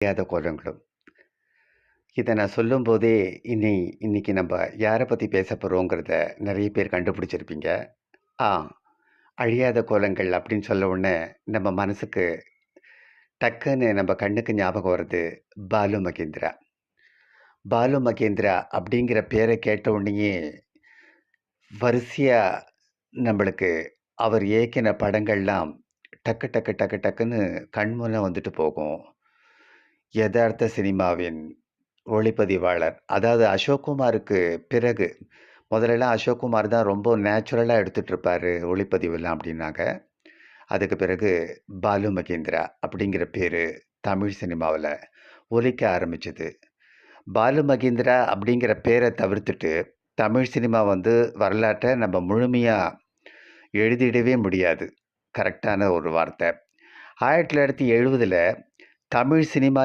தெரியாத கோலங்களும். இத நான் சொல்லும்போதே, இன்னைக்கு நம்ப யார பத்தி பேசப் போறோங்கிறத நெறைய பேர் கண்டுபிடிச்சிருப்பீங்க. ஆ "அழியாத கோலங்கள்" அப்படின்னு சொல்ல உடனே, நம்ம மனசுக்கு டக்குன்னு நம்ம கண்ணுக்கு ஞாபகம் வர்றது பாலு மகேந்திரா. பாலு மகேந்திரா அப்படிங்கிற பேர கேட்ட உடனேயே, வரிசையா நம்பளுக்கு அவர் இயக்கின படங்கள்லாம் டக்கு டக்கு டக்கு டக்குன்னு கண் முன்ன வந்துட்டு போகும். எதார்த்த சினிமாவின் ஒளிப்பதிவாளர். அதாவது அசோக்குமாருக்கு பிறகு, முதல்லலாம் அசோக்குமார் தான் ரொம்ப நேச்சுரலா எடுத்துட்டுருப்பாரு ஒளிப்பதிவுலாம் அப்டின்னாங்க. அதுக்கு பிறகு பாலு மகேந்திரா அப்படிங்கிற பேரு தமிழ் சினிமாவுல ஒலிக்க ஆரம்பிச்சது. பாலு மகேந்திரா அப்படிங்கிற பேர தவிர்த்துட்டு, தமிழ் சினிமா வந்து வரலாற்ற நம்ம முழுமையா எழுதிடவே முடியாது. கரெக்ட்டான ஒரு வார்த்த. 1970ல தமிழ் சினிமா